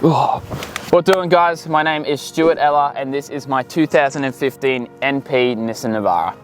Oh. What doing, guys? My name is Stuart Ella and this is my 2015 NP Nissan Navara.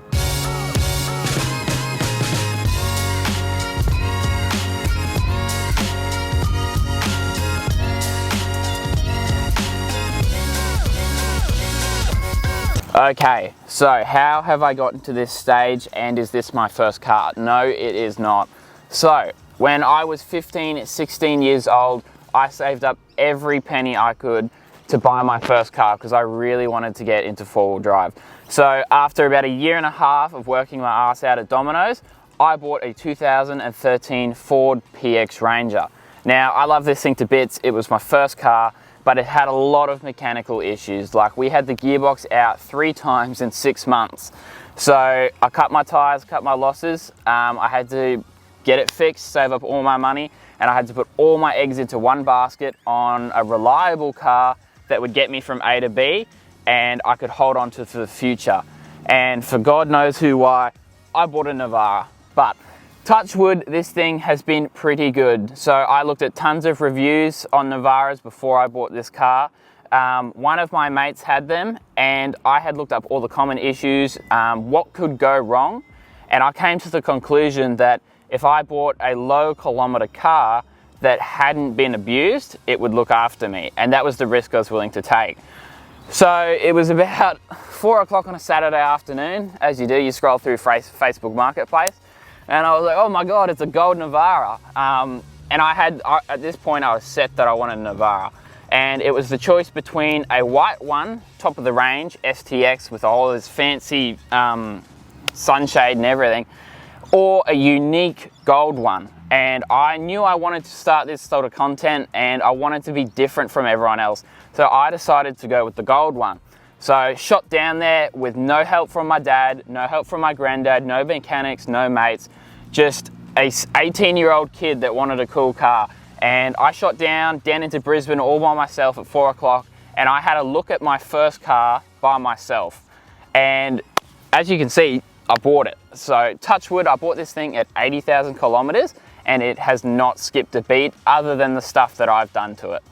Okay, so how have I gotten to this stage, and is this my first car? No, it is not. So, when I was 15, 16 years old, I saved up every penny I could to buy my first car because I really wanted to get into four-wheel drive. So after about a year and a half of working my ass out at Domino's, I bought a 2013 Ford PX Ranger. Now, I love this thing to bits. It was my first car, but it had a lot of mechanical issues. Like, we had the gearbox out 3 times in 6 months. So I cut my tires, cut my losses. I had to get it fixed, save up all my money, and I had to put all my eggs into one basket on a reliable car that would get me from A to B, and I could hold on to for the future. And for God knows why, I bought a Navara. But touch wood, this thing has been pretty good. So I looked at tons of reviews on Navaras before I bought this car. One of my mates had them, and I had looked up all the common issues, what could go wrong, and I came to the conclusion that if I bought a low kilometer car that hadn't been abused, it would look after me, and that was the risk I was willing to take. So it was about 4 o'clock on a Saturday afternoon. As you do, you scroll through Facebook Marketplace, and I was like, oh my God, it's a gold Navara. And at this point I was set that I wanted a Navara. And it was the choice between a white one, top of the range, STX with all this fancy sunshade and everything, or a unique gold one. And I knew I wanted to start this sort of content and I wanted to be different from everyone else. So I decided to go with the gold one. So shot down there with no help from my dad, no help from my granddad, no mechanics, no mates, just a 18-year-old kid that wanted a cool car. And I shot down into Brisbane all by myself at 4 o'clock, and I had a look at my first car by myself. And as you can see, I bought it. So touch wood, I bought this thing at 80,000 kilometers and it has not skipped a beat other than the stuff that I've done to it.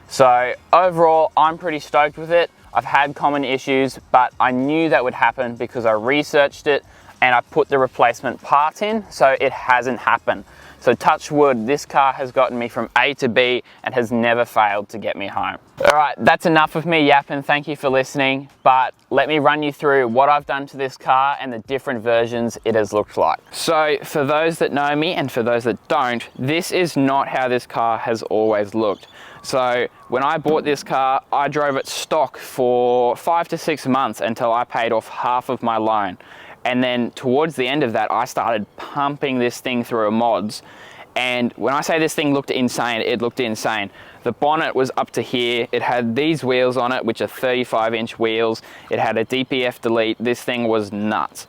So overall, I'm pretty stoked with it. I've had common issues, but I knew that would happen because I researched it and I put the replacement parts in, so it hasn't happened. So touch wood, this car has gotten me from A to B and has never failed to get me home. All right, that's enough of me yapping. Thank you for listening, but let me run you through what I've done to this car and the different versions it has looked like. So for those that know me and for those that don't, this is not how this car has always looked. So when I bought this car, I drove it stock for 5 to 6 months until I paid off half of my loan. And then towards the end of that, I started pumping this thing through mods. And when I say this thing looked insane, it looked insane. The bonnet was up to here. It had these wheels on it, which are 35-inch wheels. It had a DPF delete. This thing was nuts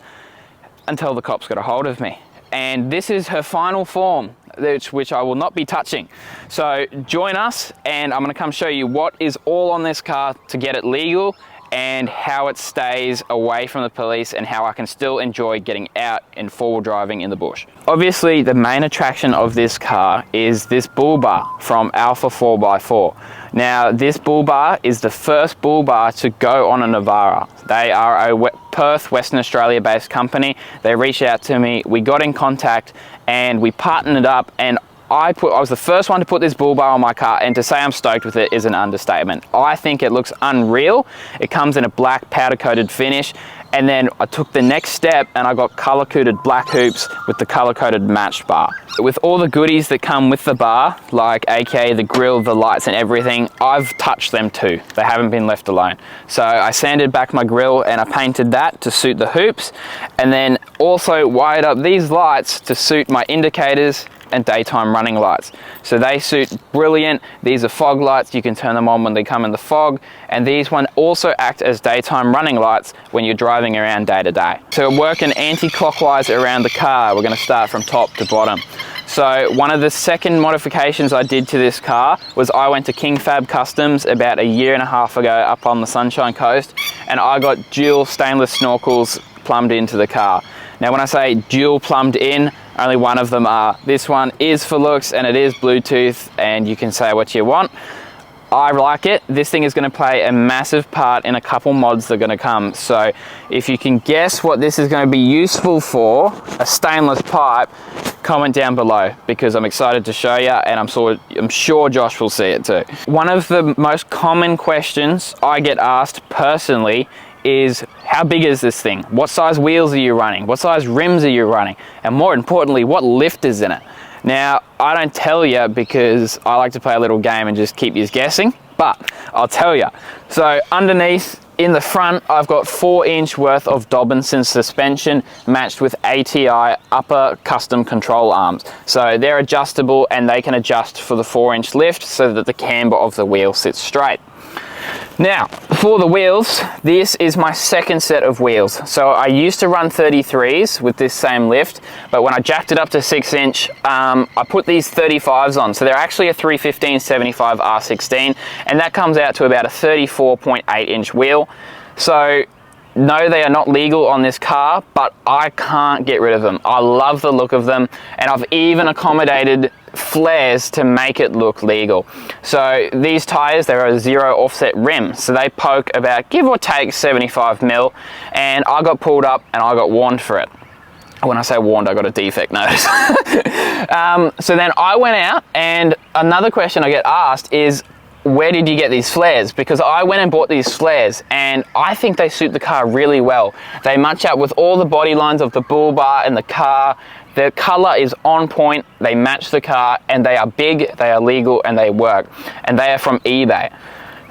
until the cops got a hold of me. And this is her final form, which I will not be touching. So join us and I'm gonna come show you what is all on this car to get it legal and how it stays away from the police and how I can still enjoy getting out and four-wheel driving in the bush. Obviously, the main attraction of this car is this Bullbar from Alpha 4x4. Now, this Bullbar is the first Bullbar to go on a Navara. They are a Perth, Western Australia based company. They reached out to me, we got in contact and we partnered up, and I was the first one to put this Bullbar on my car, and to say I'm stoked with it is an understatement. I think it looks unreal. It comes in a black powder coated finish, and then I took the next step and I got color coded black hoops with the color coded matched bar. With all the goodies that come with the bar, like aka the grille, the lights and everything, I've touched them too. They haven't been left alone. So I sanded back my grille and I painted that to suit the hoops, and then also wired up these lights to suit my indicators and daytime running lights. So they suit brilliant. These are fog lights. You can turn them on when they come in the fog, and these one also act as daytime running lights when you're driving around day to day. So working anti-clockwise around the car, we're going to start from top to bottom. So one of the second modifications I did to this car was I went to King Fab Customs about a year and a half ago up on the Sunshine Coast, and I got dual stainless snorkels plumbed into the car. Now when I say dual plumbed in, only one of them are. This one is for looks and it is Bluetooth, and you can say what you want. I like it. This thing is going to play a massive part in a couple mods that are going to come. So if you can guess what this is going to be useful for, a stainless pipe, comment down below, because I'm excited to show you, and I'm sure Josh will see it too. One of the most common questions I get asked personally is, how big is this thing? What size wheels are you running? What size rims are you running? And more importantly, what lift is in it? Now, I don't tell you because I like to play a little game and just keep you guessing, but I'll tell you. So underneath, in the front, I've got 4-inch worth of Dobinson suspension matched with ATI upper custom control arms. So they're adjustable and they can adjust for the 4-inch lift so that the camber of the wheel sits straight. Now, for the wheels, this is my second set of wheels. So I used to run 33s with this same lift, but when I jacked it up to 6-inch, I put these 35s on. So they're actually a 315/75 R16, and that comes out to about a 34.8-inch wheel. So no, they are not legal on this car, but I can't get rid of them. I love the look of them, and I've even accommodated flares to make it look legal. So these tires, they're a 0 offset rim, so they poke about, give or take, 75 mil, and I got pulled up and I got warned for it. When I say warned, I got a defect notice. So then I went out, and another question I get asked is, where did you get these flares? Because I went and bought these flares, and I think they suit the car really well. They match up with all the body lines of the Bullbar and the car. The color is on point, they match the car, and they are big, they are legal, and they work. And they are from eBay.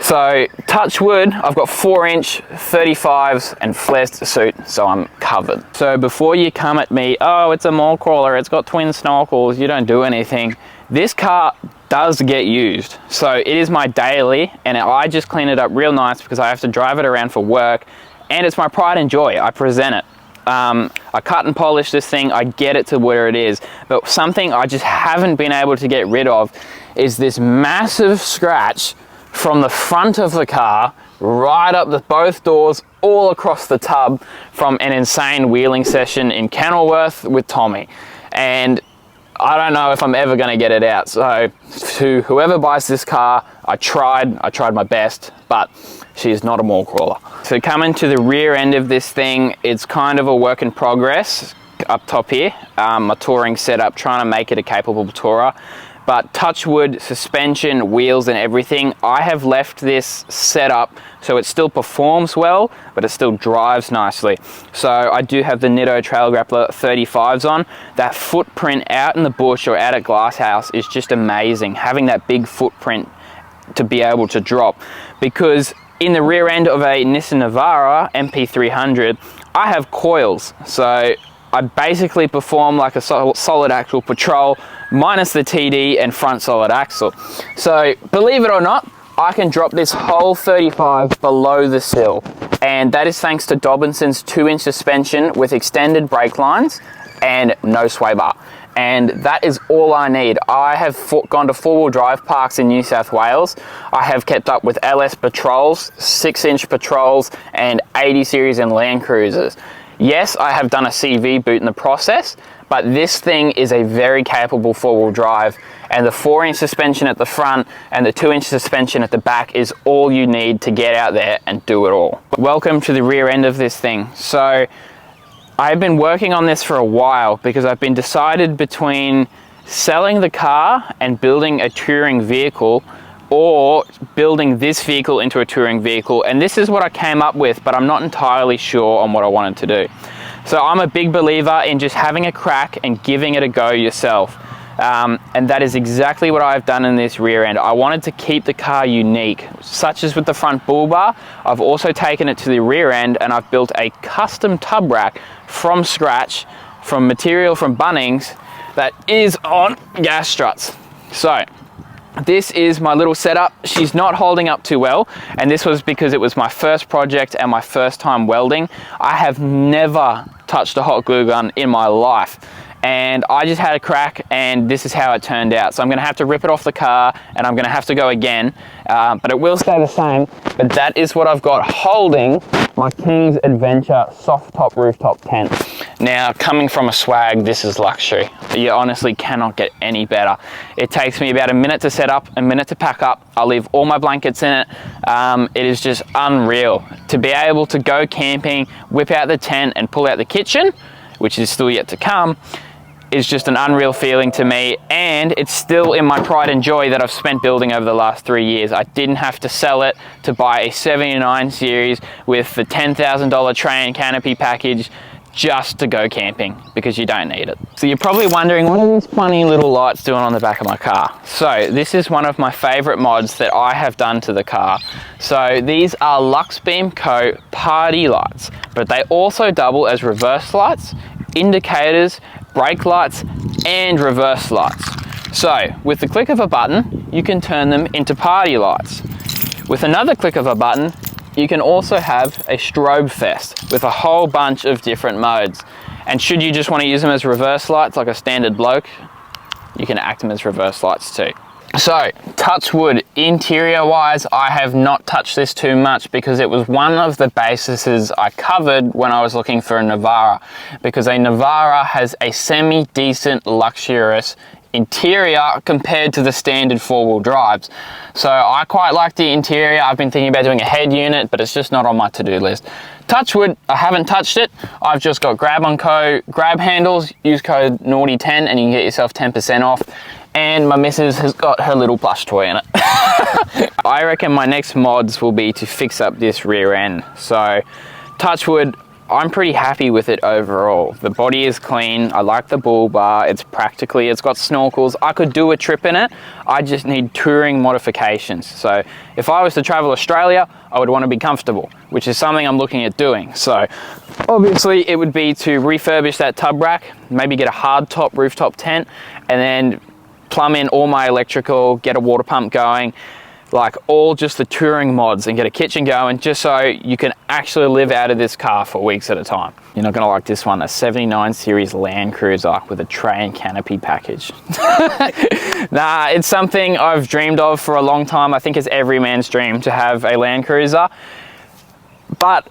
So, touch wood, I've got 4-inch 35s and flares to suit, so I'm covered. So before you come at me, oh, it's a mall crawler, it's got twin snorkels, you don't do anything. This car does get used. So it is my daily, and I just clean it up real nice because I have to drive it around for work, and it's my pride and joy. I present it. I cut and polish this thing, I get it to where it is, but something I just haven't been able to get rid of is this massive scratch from the front of the car right up both doors, all across the tub, from an insane wheeling session in Kenilworth with Tommy. And I don't know if I'm ever going to get it out. So to whoever buys this car, I tried my best, but she is not a mall crawler. So coming to the rear end of this thing, it's kind of a work in progress up top here. My touring setup, trying to make it a capable tourer. But touch wood, suspension, wheels and everything, I have left this setup so it still performs well, but it still drives nicely. So I do have the Nitto Trail Grappler 35s on. That footprint out in the bush or out at Glasshouse is just amazing, having that big footprint to be able to drop. Because in the rear end of a Nissan Navara MP300, I have coils. So I basically perform like a solid axle patrol, minus the TD and front solid axle. So believe it or not, I can drop this whole 35 below the sill, and that is thanks to Dobinson's 2-inch suspension with extended brake lines and no sway bar. And that is all I need. I have gone to 4-wheel drive parks in New South Wales. I have kept up with LS Patrols, 6-inch Patrols, and 80 series and Land Cruisers. Yes, I have done a CV boot in the process, but this thing is a very capable 4-wheel drive, and the 4-inch suspension at the front and the 2-inch suspension at the back is all you need to get out there and do it all. Welcome to the rear end of this thing. So I've been working on this for a while because I've been decided between selling the car and building a touring vehicle, or building this vehicle into a touring vehicle, and this is what I came up with, but I'm not entirely sure on what I wanted to do. So I'm a big believer in just having a crack and giving it a go yourself, and that is exactly what I've done in this rear end. I wanted to keep the car unique, such as with the front Bullbar. I've also taken it to the rear end, and I've built a custom tub rack from scratch, from material from Bunnings, that is on gas struts. So this is my little setup. She's not holding up too well, and this was because it was my first project and my first time welding. I have never touched a hot glue gun in my life, and I just had a crack, and this is how it turned out. So I'm gonna have to rip it off the car, and I'm gonna have to go again, but it will stay the same. But that is what I've got holding my King's Adventure soft top rooftop tent. Now, coming from a swag, this is luxury. You honestly cannot get any better. It takes me about a minute to set up, a minute to pack up. I leave all my blankets in it. It is just unreal to be able to go camping, whip out the tent and pull out the kitchen, which is still yet to come, is just an unreal feeling to me, and it's still in my pride and joy that I've spent building over the last 3 years. I didn't have to sell it to buy a 79 series with the $10,000 tray and canopy package just to go camping, because you don't need it. So you're probably wondering, what are these funny little lights doing on the back of my car? So this is one of my favorite mods that I have done to the car. So these are Luxbeam Co party lights, but they also double as reverse lights, indicators, brake lights, and reverse lights. So with the click of a button, you can turn them into party lights. With another click of a button, you can also have a strobe fest with a whole bunch of different modes. And should you just want to use them as reverse lights like a standard bloke, you can act them as reverse lights too. So, touch wood, interior wise, I have not touched this too much because it was one of the bases I covered when I was looking for a Navara, because a Navara has a semi-decent luxurious interior compared to the standard four-wheel drives. So I quite like the interior. I've been thinking about doing a head unit, but it's just not on my to-do list. Touch wood, I haven't touched it. I've just got Grab & Co grab handles. Use code NAUGHTY10 and you can get yourself 10% off. And my missus has got her little plush toy in it. I reckon my next mods will be to fix up this rear end. So touch wood, I'm pretty happy with it overall. The body is clean. I like the Bullbar. It's got snorkels. I could do a trip in it. I just need touring modifications. So if I was to travel Australia, I would want to be comfortable, which is something I'm looking at doing. So obviously it would be to refurbish that tub rack, maybe get a hard top rooftop tent, and then plumb in all my electrical, get a water pump going, like all just the touring mods, and get a kitchen going just so you can actually live out of this car for weeks at a time. You're not gonna like this one, a 79 series Land Cruiser with a tray and canopy package. Nah, it's something I've dreamed of for a long time. I think it's every man's dream to have a Land Cruiser. But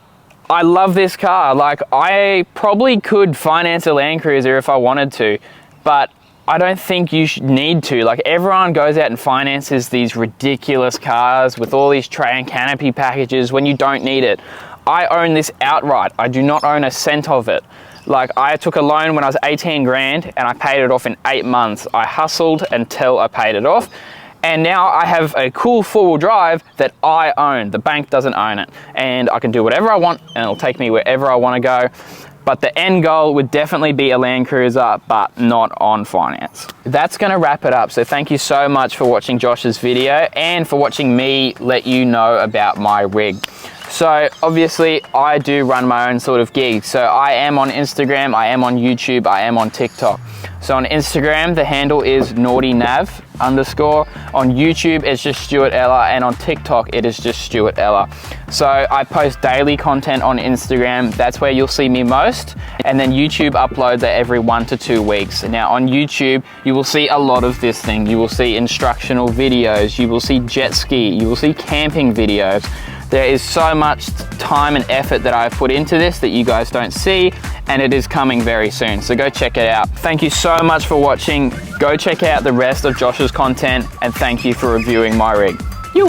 I love this car. Like, I probably could finance a Land Cruiser if I wanted to, but I don't think you should need to. Like, everyone goes out and finances these ridiculous cars with all these tray and canopy packages when you don't need it. I own this outright. I do not own a cent of it. Like, I took a loan when I was 18 grand and I paid it off in 8 months. I hustled until I paid it off. And now I have a cool four-wheel drive that I own. The bank doesn't own it. And I can do whatever I want and it'll take me wherever I want to go. But the end goal would definitely be a Land Cruiser, but not on finance. That's gonna wrap it up. So thank you so much for watching Josh's video and for watching me let you know about my rig. So obviously I do run my own sort of gig. So I am on Instagram, I am on YouTube, I am on TikTok. So on Instagram, the handle is NAUGHTYNAV_. On YouTube, it's just Stuart Ella, and on TikTok, it is just Stuart Ella. So I post daily content on Instagram. That's where you'll see me most. And then YouTube uploads it every 1 to 2 weeks. Now on YouTube, you will see a lot of this thing. You will see instructional videos, you will see jet ski, you will see camping videos. There is so much time and effort that I've put into this that you guys don't see, and it is coming very soon, so go check it out. Thank you so much for watching. Go check out the rest of Josh's content, and thank you for reviewing my rig. Yo!